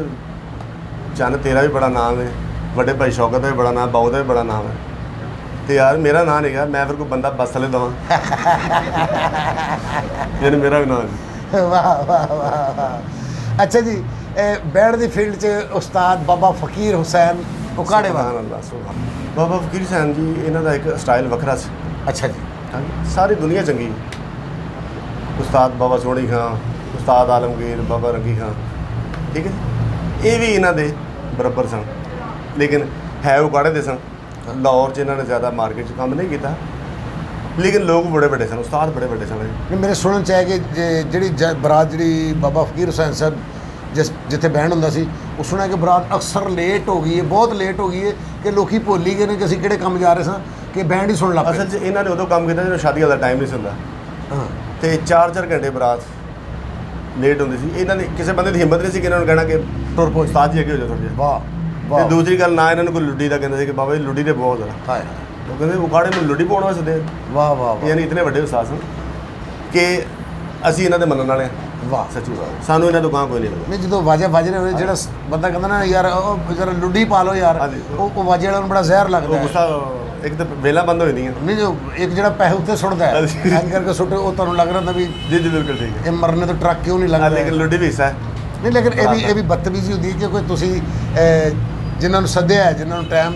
ਚੰਨ ਤੇਰਾ ਵੀ ਬੜਾ ਨਾਮ ਹੈ, ਵੱਡੇ ਭਾਈ ਸ਼ੌਕਤ ਦਾ ਵੀ ਬੜਾ ਨਾਮ, ਬਾਊ ਦਾ ਵੀ ਬੜਾ ਨਾਮ ਹੈ, ਤੇ ਯਾਰ ਮੇਰਾ ਨਾਂ ਨਹੀਂ ਗਾ, ਮੈਂ ਫਿਰ ਕੋਈ ਬੰਦਾ ਬੱਸ ਥੱਲੇ ਦੇਵਾਂ। ਯਾਨੀ ਮੇਰਾ ਵੀ ਨਾਮ ਹੈ। ਵਾਹ ਵਾਹ ਵਾਹ ਵਾਹ। ਅੱਛਾ ਜੀ, ਬੈਂਡ ਦੀ ਫੀਲਡ 'ਚ ਉਸਤਾਦ ਬਾਬਾ ਫਕੀਰ ਹੁਸੈਨ ਉਕਾੜੇ ਵਾਲਾ। ਸੁਭਾਨ ਅੱਲਾਹ, ਸੁਭਾਨ। ਬਾਬਾ ਫਕੀਰ ਹੁਸੈਨ ਜੀ, ਇਹਨਾਂ ਦਾ ਇੱਕ ਸਟਾਈਲ ਵੱਖਰਾ ਸੀ। ਅੱਛਾ ਜੀ, ਸਾਰੀ ਦੁਨੀਆ ਚੰਗੀ। ਉਸਤਾਦ ਬਾਬਾ ਸੋਹਣੀ ਖਾਂ, ਉਸਤਾਦ ਆਲਮਗੀਰ, ਬਾਬਾ ਰੰਗੀ ਖਾਂ, ਠੀਕ ਹੈ ਜੀ, ਇਹ ਵੀ ਇਹਨਾਂ ਦੇ ਬਰਾਬਰ ਸਨ, ਲੇਕਿਨ ਹੈ ਉਕਾੜੇ ਦੇ ਸਨ। ਲਾਹੌਰ 'ਚ ਇਹਨਾਂ ਨੇ ਜ਼ਿਆਦਾ ਮਾਰਕੀਟ 'ਚ ਕੰਮ ਨਹੀਂ ਕੀਤਾ, ਲੇਕਿਨ ਲੋਕ ਬੜੇ ਵੱਡੇ ਸਨ, ਉਸਤਾਦ ਬੜੇ ਵੱਡੇ ਸਨ। ਨਹੀਂ, ਮੇਰੇ ਸੁਣਨ 'ਚ ਹੈ ਕਿ ਜਿਹੜੀ ਬਰਾਤ ਜਿਹੜੀ ਬਾਬਾ ਫਕੀਰ ਹੁਸੈਨ ਸਾਹਿਬ ਜਿੱਥੇ ਬੈਂਡ ਹੁੰਦਾ ਸੀ, ਉਹ ਸੁਣਿਆ ਕਿ ਬਰਾਤ ਅਕਸਰ ਲੇਟ ਹੋ ਗਈ ਹੈ, ਬਹੁਤ ਲੇਟ ਹੋ ਗਈ ਹੈ, ਕਿ ਲੋਕੀ ਭੁੱਲ ਹੀ ਗਏ ਨੇ ਕਿ ਅਸੀਂ ਕਿਹੜੇ ਕੰਮ ਜਾ ਰਹੇ ਸਾਂ, ਕਿ ਬੈਂਡ ਹੀ ਸੁਣ ਲੱਗ ਪਏ। ਅਸਲ 'ਚ ਇਹਨਾਂ ਨੇ ਉਦੋਂ ਕੰਮ ਕੀਤਾ ਜਦੋਂ ਸ਼ਾਦੀ ਦਾ ਟਾਈਮ ਨਹੀਂ ਸੀ ਹੁੰਦਾ, ਹਾਂ, ਤੇ 4-4 ਘੰਟੇ ਬਰਾਤ ਲੇਟ ਹੁੰਦੀ ਸੀ। ਇਹਨਾਂ ਨੇ ਕਿਸੇ ਬੰਦੇ ਦੀ ਹਿੰਮਤ ਨਹੀਂ ਸੀ ਕਿ ਇਹਨਾਂ ਨੂੰ ਕਹਿਣਾ ਕਿ ਟੁਰ ਪੋ ਉਸਤਾਦ ਜੀ ਅੱਗੇ ਹੋ ਜਾਓ ਥੋੜ੍ਹੇ ਜਿਹੇ। ਵਾਹ ਤੇ ਵਾਹ। ਦੂਸਰੀ ਗੱਲ, ਨਾ ਇਹਨਾਂ ਨੂੰ ਕੋਈ ਲੁੱਡੀ ਦਾ ਕਹਿੰਦੇ ਸੀ ਕਿ ਬਾਬਾ ਜੀ ਲੁੱਡੀ ਦੇ ਬਹੁਤ ਜ਼ਿਆਦਾ, ਹਾਏ ਉਹ ਕਹਿੰਦੇ ਉਕਾੜੇ ਨੂੰ ਲੁੱਡੀ ਪਾਉਣ ਵਾਸਤੇ ਦੇ। ਵਾਹ ਵਾਹ ਵਾਹ ਯਾਨੀ ਇਤਨੇ ਵੱਡੇ ਉਸਤਾਦ ਸਨ ਕਿ ਅਸੀਂ ਇਹਨਾਂ ਦੇ ਮੰਨਣ ਵਾਲੇ ਹਾਂ। ਵਾਹ। ਸੱਚੀ ਬਾਤ, ਸਾਨੂੰ ਇਹਨਾਂ ਤੋਂ ਗਾਂ ਕੋਈ ਨਹੀਂ ਲੱਗਦਾ। ਨਹੀਂ, ਜਦੋਂ ਵਾਜੇ ਵੱਜ ਰਹੇ ਹੋਏ, ਜਿਹੜਾ ਬੰਦਾ ਕਹਿੰਦਾ ਨਾ ਯਾਰ ਉਹ ਜਰਾ ਲੁੱਡੀ ਪਾ ਲਓ ਯਾਰ, ਹਾਂਜੀ। ਉਹ ਵਾਜੇ ਵਾਲਾ ਨੂੰ ਬੜਾ ਜ਼ਹਿਰ ਲੱਗਦਾ ਉਹ ਹੈ। ਗੁੱਸਾ ਇੱਕ ਤਾਂ ਵੇਲਾਂ ਬੰਦ ਹੋ ਜਾਂਦੀਆਂ। ਨਹੀਂ, ਜੋ ਇੱਕ ਜਿਹੜਾ ਪੈਸੇ ਉੱਤੇ ਸੁੱਟਦਾ ਹੈ, ਹਾਂਜੀ। ਐਂ ਕਰਕੇ ਸੁੱਟੇ, ਉਹ ਤੁਹਾਨੂੰ ਲੱਗ ਰਿਹਾ ਵੀ ਜੀ ਜੀ ਬਿਲਕੁਲ ਠੀਕ ਹੈ। ਇਹ ਮਰਨੇ ਤੋਂ ਟਰੱਕ ਕਿਉਂ ਨਹੀਂ ਹਾਂ, ਲੱਗਦਾ। ਲੇਕਿਨ ਲੁੱਡੀ ਵੀ ਹਿੱਸਾ ਹੈ। ਨਹੀਂ, ਲੇਕਿਨ ਇਹ ਵੀ ਬਦਤਮੀਜ਼ੀ ਹੁੰਦੀ ਹੈ ਕਿ ਕੋਈ ਤੁਸੀਂ ਜਿਨ੍ਹਾਂ ਨੂੰ ਸੱਦਿਆ ਹੈ, ਜਿਨ੍ਹਾਂ ਨੂੰ ਟਾਈਮ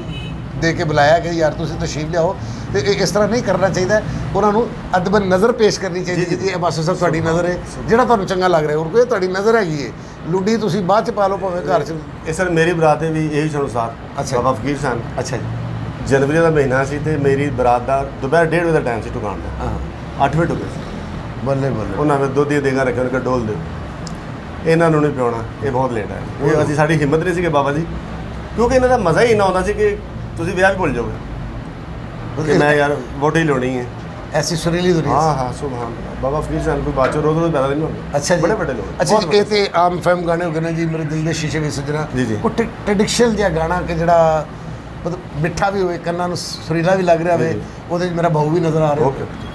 ਦੇ ਕੇ ਬੁਲਾਇਆ ਕਿ ਯਾਰ ਤੁਸੀਂ ਤਸ਼ਰੀਫ ਲਿਆਓ, ਤੇ ਇਸ ਤਰ੍ਹਾਂ ਨਹੀਂ ਕਰਨਾ ਚਾਹੀਦਾ। ਉਹਨਾਂ ਨੂੰ ਅਦਬਨ ਨਜ਼ਰ ਪੇਸ਼ ਕਰਨੀ ਚਾਹੀਦੀ ਜੀ, ਜੀ। ਜੀ, ਇਹ ਬਸ ਸਭ ਤੁਹਾਡੀ ਨਜ਼ਰ ਹੈ, ਜਿਹੜਾ ਤੁਹਾਨੂੰ ਚੰਗਾ ਲੱਗ ਰਿਹਾ, ਹੋਰ ਕੋਈ ਤੁਹਾਡੀ ਨਜ਼ਰ ਹੈਗੀ ਹੈ। ਲੁੱਡੀ ਤੁਸੀਂ ਬਾਅਦ ਚ ਪਾ ਲਓ ਭਾਵੇਂ ਘਰ ਚ। ਇਹ ਸਰ ਮੇਰੀ ਬਰਾਤ ਤੇ ਵੀ ਇਹੀ ਸਨ ਉਸਤਾਦ, ਅੱਛਾ। ਬਾਬਾ ਫਕੀਰ ਸਨ। ਅੱਛਾ ਜੀ, ਜਨਵਰੀ ਦਾ ਮਹੀਨਾ ਸੀ ਤੇ ਮੇਰੀ ਬਰਾਤ ਦਾ ਦੁਪਹਿਰ 1:30 ਵਜੇ ਦਾ ਟਾਈਮ ਸੀ ਟੁਕਾਉਣ ਦਾ। ਹਾਂ, 8 ਵਜੇ ਟੁਕੇ ਸੀ। ਬੱਲੇ ਬੱਲੇ। ਉਹਨਾਂ ਨੇ ਦੁੱਧ ਦੀਆਂ ਦੇਗਾਂ ਰੱਖੀਆਂ, ਉਹਨਾਂ ਡੋਲ ਦਿਓ, ਇਹਨਾਂ ਨੂੰ ਨਹੀਂ ਪਿਆਉਣਾ, ਇਹ ਬਹੁਤ ਲੇਟ ਹੈ। ਇਹ ਅਸੀਂ ਸਾਡੀ ਹਿੰਮਤ ਨਹੀਂ ਸੀ ਕਿ ਬਾਬਾ ਜੀ, ਕਿਉਂਕਿ ਇਹਨਾਂ ਦਾ ਮਜ਼ਾ ਹੀ ਇੰਨਾ ਆਉਂਦਾ ਸੀ ਕਿ ਤੁਸੀਂ ਵਿਆਹ ਵੀ ਭੁੱਲ ਜਾਓਗੇ ਕਿ ਮੈਂ ਯਾਰ ਵੋਟੀ ਲਾਉਣੀ ਹੈ। ਐਸੀ ਸੁਰੀਲੀ ਦੁਨੀਆ। ਹਾਂ ਹਾਂ, ਸੁਭਾਨ ਅੱਲਾਹ। ਬਾਬਾ ਫਕੀਰ ਸਾਹਿਬ ਕੋਈ ਬਾਚੋ ਰੋਜ਼ ਪੈਦਾ ਨਹੀਂ ਹੁੰਦੇ। ਅੱਛਾ ਜੀ, ਬੜੇ ਵੱਡੇ ਲੋਕ। ਅੱਛਾ ਜੀ, ਇਹ ਤੇ ਆਮ ਫਹਿਮ ਗਾਣੇ ਹੋ ਗਏ ਨੇ ਜੀ, ਮੇਰੇ ਦਿਲ ਦੇ ਸ਼ੀਸ਼ੇ ਵਿੱਚ ਸਜਣਾ। ਜੀ, ਜੀ। ਉਹ ਟ੍ਰੈਡੀਸ਼ਨਲ ਜਿਹਾ ਗਾਣਾ ਕਿ ਜਿਹੜਾ ਮਤਲਬ ਮਿੱਠਾ ਵੀ ਹੋਵੇ, ਕੰਨਾਂ ਨੂੰ ਸੁਰੀਲਾ ਵੀ ਲੱਗ ਰਿਹਾ ਹੋਵੇ, ਜੀ। ਉਹਦੇ 'ਚ ਮੇਰਾ ਬਹੂ ਵੀ ਨਜ਼ਰ ਆ ਰਿਹਾ ਓਕੇ। ਹੋਵੇ।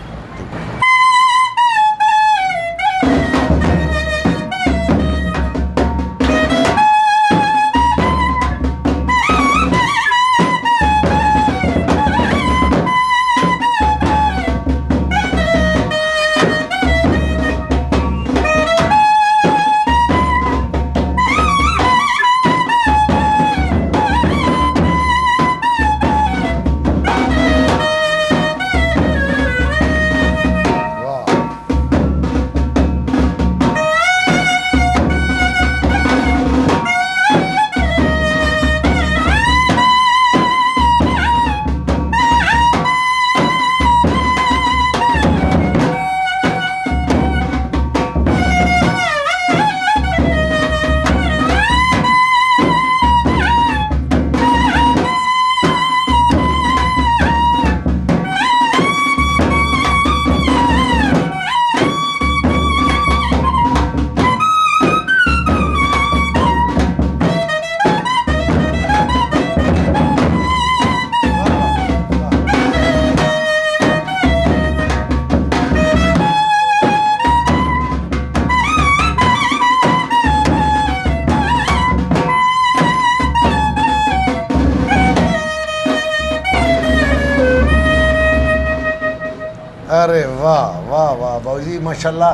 जी माशाल्लाह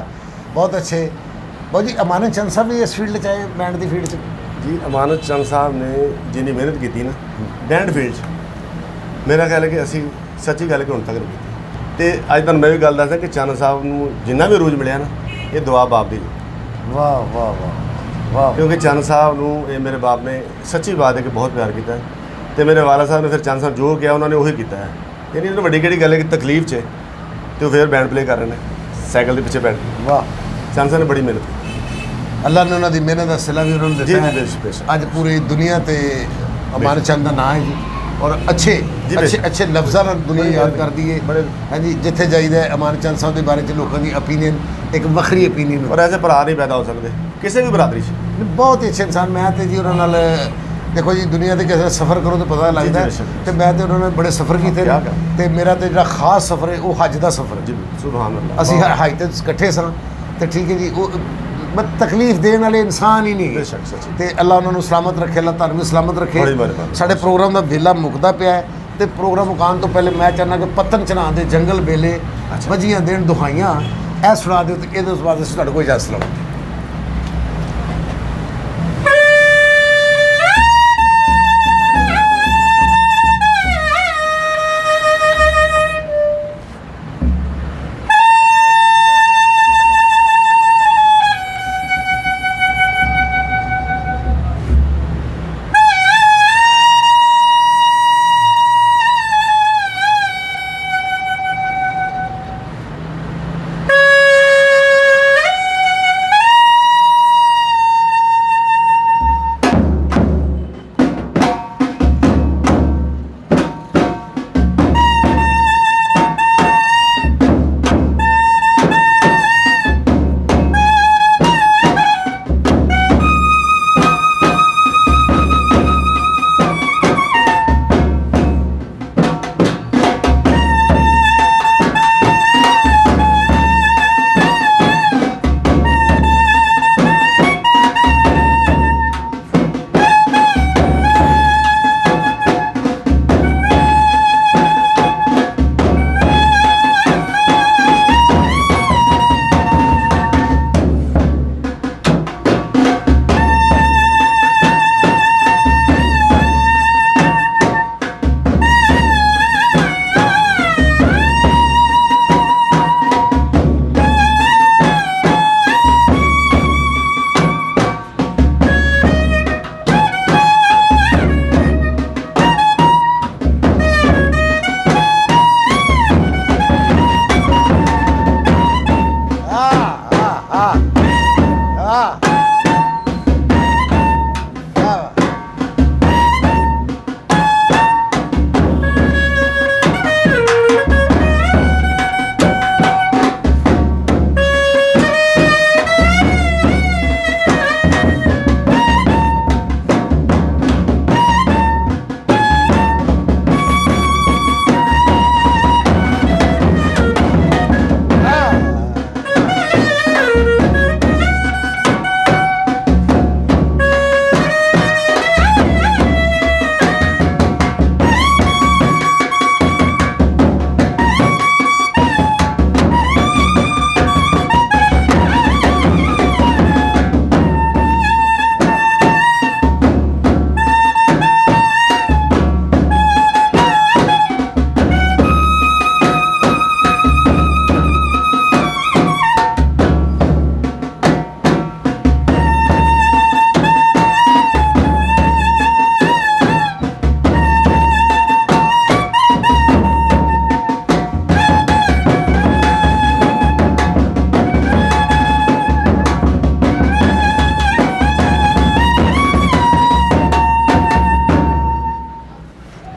बहुत अच्छे। बहुत जी अमानत चंद साहब भी इस फील्ड च आए बैंड की फील्ड च? जी अमानत चंद साहब ने जिन्नी मेहनत की ना बैंड फील्ड 'ਚ मेरा ख्याल है कि ਅਸੀਂ ਸੱਚੀ ਗੱਲ ਕਿ ਹੁਣ ਤੱਕ ਨਹੀਂ ਕੀਤੀ। ਤੇ ਅੱਜ ਤੁਹਾਨੂੰ ਮੈਂ ਵੀ ਗੱਲ ਦੱਸਦਾ ਕਿ ਚੰਦ ਸਾਹਿਬ ਨੂੰ ਜਿੰਨਾ ਵੀ ਰੂਜ ਮਿਲਿਆ ਨਾ ਇਹ ਦੁਆ ਬਾਪ ਦੀ। वाह वाह वाह वाह। ਕਿਉਂਕਿ ਚੰਦ ਸਾਹਿਬ ਨੂੰ ਇਹ ਮੇਰੇ ਬਾਪ ਨੇ ਸੱਚੀ ਬਾਤ ਹੈ ਕਿ ਬਹੁਤ ਪਿਆਰ ਕੀਤਾ ਹੈ ਤੇ ਮੇਰੇ ਵਾਲਾ ਸਾਹਿਬ ਨੇ ਫਿਰ ਚੰਦ ਸਾਹਿਬ ਜੋ ਕਿਹਾ ਉਹਨਾਂ ਨੇ ਉਹੀ ਕੀਤਾ ਹੈ। ਯਾਨੀ ਇਹਨਾਂ ਵੱਡੀ ਕਿਹੜੀ ਗੱਲ ਹੈ ਕਿ ਤਕਲੀਫ 'ਚ ਤੇ ਉਹ ਫਿਰ ਬੈਂਡ ਪਲੇ ਕਰ ਰਹੇ ਨੇ ਸਾਈਕਲ ਦੇ ਪਿੱਛੇ ਬੈਠ ਕੇ। वाह ਚੰਦ ਸਾਹਿਬ ਨੇ ਬੜੀ ਮਿਹਨਤ ਕੀਤੀ। अल्लाह ने उन्होंने मेहनत का सिला भी उन्होंने जी दिता जी है। बेशक अज पूरी दुनिया ते अमानत चंद का नाम है जी और अच्छे जी अच्छे बेशक। अच्छे लफ्ज़ों नाल दुनिया बड़े- याद करती है। बड़े- हाँ जी जिथे जाइदा है अमानत चंद साहब के बारे च लोगों की ओपीनियन एक वक्री ओपीनियन और ऐसे भरा नहीं पैदा हो सकते ਕਿਸੇ ਵੀ ਬਰਾਦਰੀ 'ਚ। बहुत ही अच्छे इंसान। मैं तो जी उन्होंने नाल देखो जी दुनिया के किसी सफ़र करो तो पता लगता है बेशक। तो मैं तो उन्होंने बड़े सफ़र किए क्या तो मेरा तो जो खास सफ़र है वो हज का सफ़र है। जी सुभान अल्लाह। ਅਸੀਂ ਹਜ ਤੇ ਇਕੱਠੇ ਸਾਂ ਤੇ ਠੀਕ ਹੈ ਜੀ ਉਹ ਤਕਲੀਫ ਦੇਣ ਵਾਲੇ ਇਨਸਾਨ ਹੀ ਨਹੀਂ ਬੇਸ਼ੱਕ ਸੱਚੀ। ਤੇ ਅੱਲਾ ਉਹਨਾਂ ਨੂੰ ਸਲਾਮਤ ਰੱਖੇ, ਅੱਲਾ ਤੁਹਾਨੂੰ ਵੀ ਸਲਾਮਤ ਰੱਖੇ। ਬੜੀ ਮਿਹਰਬਾਨੀ। ਸਾਡੇ ਪ੍ਰੋਗਰਾਮ ਦਾ ਵੇਲਾ ਮੁੱਕਦਾ ਪਿਆ ਹੈ ਤੇ ਪ੍ਰੋਗਰਾਮ ਮੁਕਾਉਣ ਤੋਂ ਪਹਿਲੇ ਮੈਂ ਚਾਹੁੰਦਾ ਕਿ ਪਤਨ ਚਨਾ ਦੇ ਜੰਗਲ ਵੇਲੇ ਵੱਜੀਆਂ ਦੇਣ ਦੁਹਾਈਆਂ ਇਹ ਸੁਣਾ ਦਿਓ ਤੇ ਇਹਦੇ ਉਸ ਬਾਅਦ ਅਸੀਂ ਤੁਹਾਡੇ ਕੋਲ ਇਜਾਜ਼ਤ ਲਵਾਂਗੇ।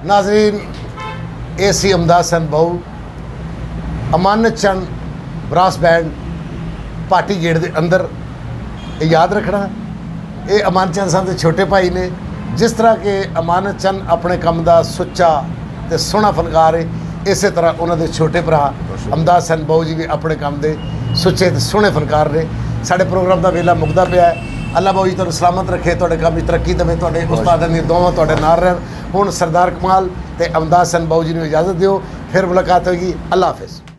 नाजरीन AC इमदाद सन बहु अमानत चंद ब्रास बैंड पार्टी गेट के अंदर ये याद रखना ये अमानत चंद साहब के छोटे भाई ने जिस तरह के अमानत चंद अपने काम का सुच्चा तो सोहना फनकार है इस तरह उन्होंने छोटे भरा इमदाद सन बहु जी भी अपने काम के सुच्चे तो सोहने फनकार ने साढ़े प्रोग्राम का वेला मुकदा पिया है अल्लाह बाबू जी तुहानू सलामत रखे तुहाडे काम की तरक्की देवे तुहाडे उस्तादां दी दुआवां तुहाडे नाल रहन हुण सरदार कमाल ते इमदाद सन बाबू जी नूं इजाज़त दिओ फिर मुलाकात होगी अल्लाह हाफिज़।